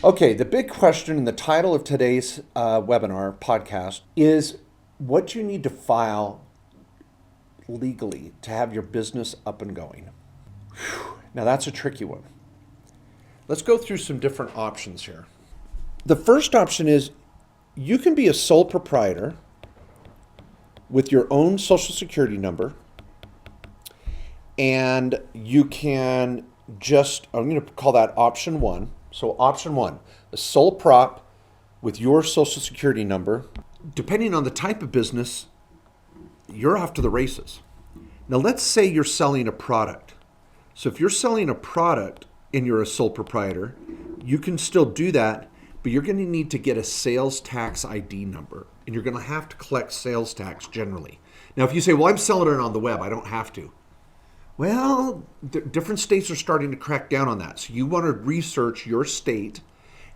Okay, the big question in the title of today's webinar podcast is what you need to file legally to have your business up and going. Whew. Now that's a tricky one. Let's go through some different options here. The first option is you can be a sole proprietor with your own social security number, and you can I'm going to call that option one. So option one, a sole prop with your social security number. Depending on the type of business, you're off to the races. Now let's say you're selling a product. So if you're selling a product and you're a sole proprietor, you can still do that, but you're going to need to get a sales tax ID number, and you're going to have to collect sales tax generally. Now if you say, well, I'm selling it on the web, I don't have to. Well, different states are starting to crack down on that. So you want to research your state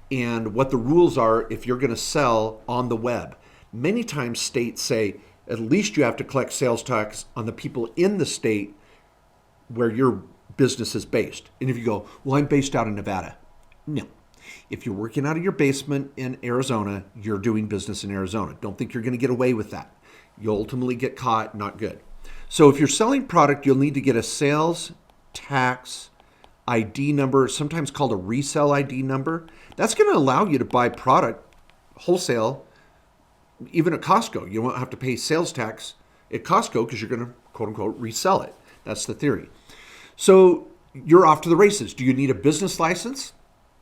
and what the rules are if you're going to sell on the web. Many times states say at least you have to collect sales tax on the people in the state where your business is based. And if you go, well, I'm based out in Nevada. No. If you're working out of your basement in Arizona, you're doing business in Arizona. Don't think you're going to get away with that. You'll ultimately get caught, not good. So if you're selling product, you'll need to get a sales tax ID number, sometimes called a resale ID number. That's going to allow you to buy product wholesale, even at Costco. You won't have to pay sales tax at Costco because you're going to, quote unquote, resell it. That's the theory. So you're off to the races. Do you need a business license?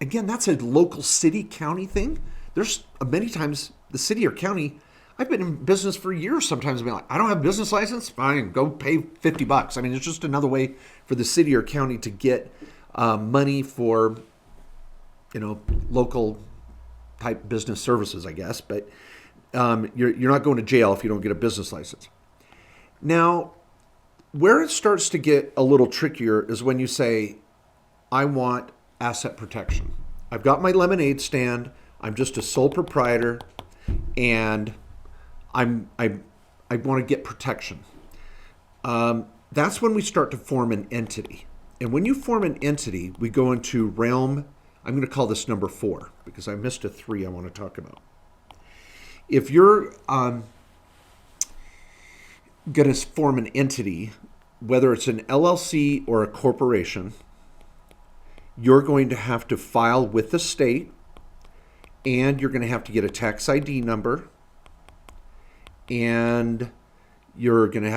Again, that's a local city, county thing. There's many times the city or county, I've been in business for years. Sometimes I've been like, I don't have a business license. Fine, go pay $50. I mean, it's just another way for the city or county to get money for, local type business services, I guess. But you're not going to jail if you don't get a business license. Now, where it starts to get a little trickier is when you say, I want asset protection. I've got my lemonade stand. I'm just a sole proprietor, and I want to get protection. That's when we start to form an entity. And when you form an entity, we go into realm, I'm going to call this number 4 because I missed a 3 I want to talk about. If you're going to form an entity, whether it's an LLC or a corporation, you're going to have to file with the state, and you're going to have to get a tax ID number, and you're going to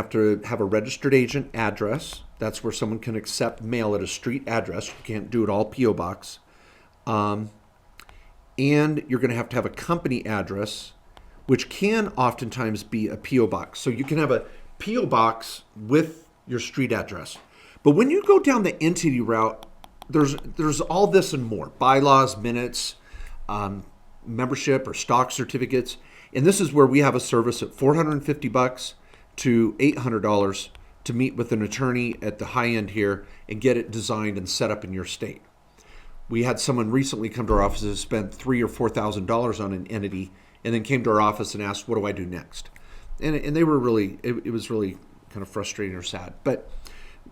have a registered agent address. That's where someone can accept mail at a street address. You can't do it all P.O. Box. And you're going to have a company address, which can oftentimes be a P.O. Box. So you can have a P.O. Box with your street address. But when you go down the entity route, there's all this and more. Bylaws, minutes, membership or stock certificates. And this is where we have a service at $450 to $800 to meet with an attorney at the high end here and get it designed and set up in your state. We had someone recently come to our office and spent $3,000 or $4,000 on an entity, and then came to our office and asked, what do I do next? And they were really, it was really kind of frustrating or sad. But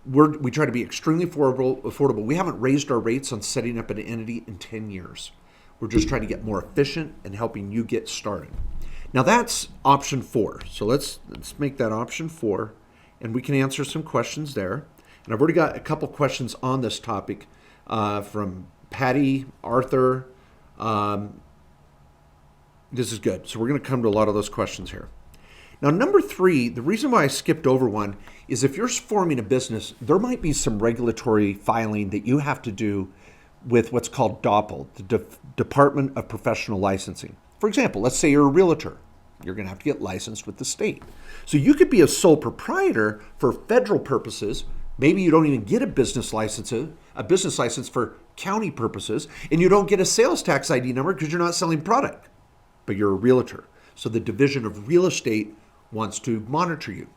we try to be extremely affordable. We haven't raised our rates on setting up an entity in 10 years. We're just trying to get more efficient and helping you get started. Now that's option 4. So let's make that option 4, and we can answer some questions there. And I've already got a couple questions on this topic from Patty, Arthur. This is good. So we're going to come to a lot of those questions here. Now, number 3, the reason why I skipped over one is if you're forming a business, there might be some regulatory filing that you have to do with what's called DOPL, the Department of Professional Licensing. For example, let's say you're a realtor. You're going to have to get licensed with the state. So you could be a sole proprietor for federal purposes. Maybe you don't even get a business license for county purposes, and you don't get a sales tax ID number because you're not selling product, but you're a realtor. So the Division of Real Estate wants to monitor you.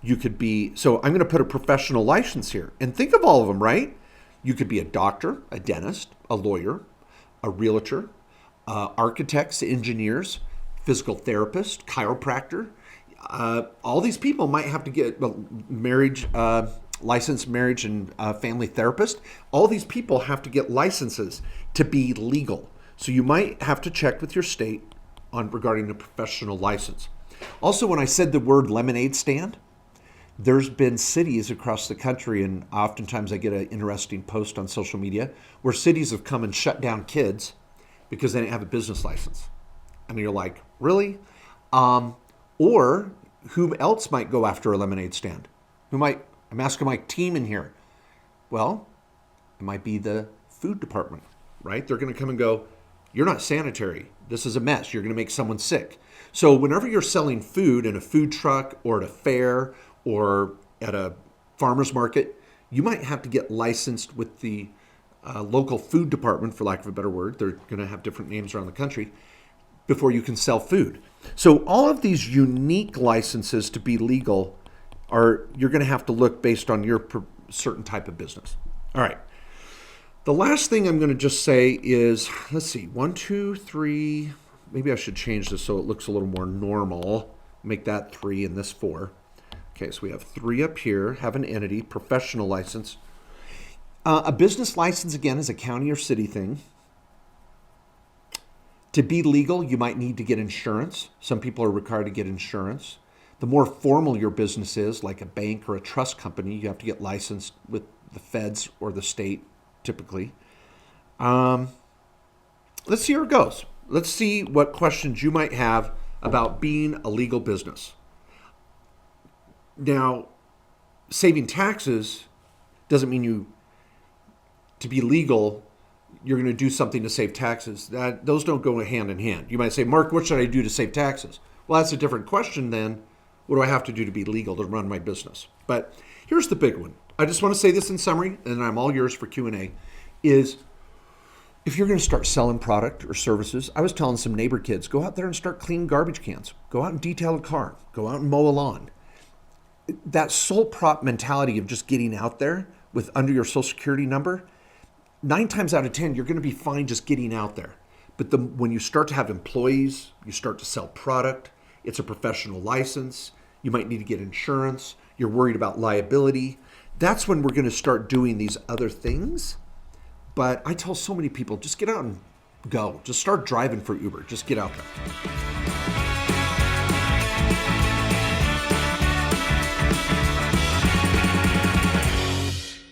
You could be, so I'm going to put a professional license here, and think of all of them, right? You could be a doctor, a dentist, a lawyer, a realtor, architects, engineers, physical therapist, chiropractor. All these people might have to get licensed marriage and family therapist. All these people have to get licenses to be legal. So you might have to check with your state on regarding a professional license. Also, when I said the word lemonade stand, there's been cities across the country, and oftentimes I get an interesting post on social media where cities have come and shut down kids because they didn't have a business license. And you're like, really? Or who else might go after a lemonade stand? I'm asking my team in here. Well, it might be the food department, right? They're going to come and go, you're not sanitary. This is a mess. You're going to make someone sick. So whenever you're selling food in a food truck or at a fair or at a farmer's market, you might have to get licensed with the local food department, for lack of a better word. They're going to have different names around the country before you can sell food. So all of these unique licenses to be legal you're going to have to look based on your certain type of business. All right. The last thing I'm going to just say is, let's see, 1, 2, 3. Maybe I should change this so it looks a little more normal. Make that 3 and this 4. Okay, so we have 3 up here, have an entity, professional license. A business license, again, is a county or city thing. To be legal, you might need to get insurance. Some people are required to get insurance. The more formal your business is, like a bank or a trust company, you have to get licensed with the feds or the state, typically. Let's see how it goes. Let's see what questions you might have about being a legal business. Now, saving taxes doesn't mean to be legal, you're going to do something to save taxes. Those don't go hand in hand. You might say, Mark, what should I do to save taxes? Well, that's a different question then. What do I have to do to be legal to run my business? But here's the big one. I just want to say this in summary, and I'm all yours for Q&A, is if you're going to start selling product or services, I was telling some neighbor kids, go out there and start cleaning garbage cans. Go out and detail a car. Go out and mow a lawn. That sole prop mentality of just getting out there with under your social security number, 9 times out of 10, you're going to be fine just getting out there. But when you start to have employees, you start to sell product, it's a professional license, you might need to get insurance, you're worried about liability. That's when we're going to start doing these other things. But I tell so many people, just get out and go. Just start driving for Uber. Just get out there.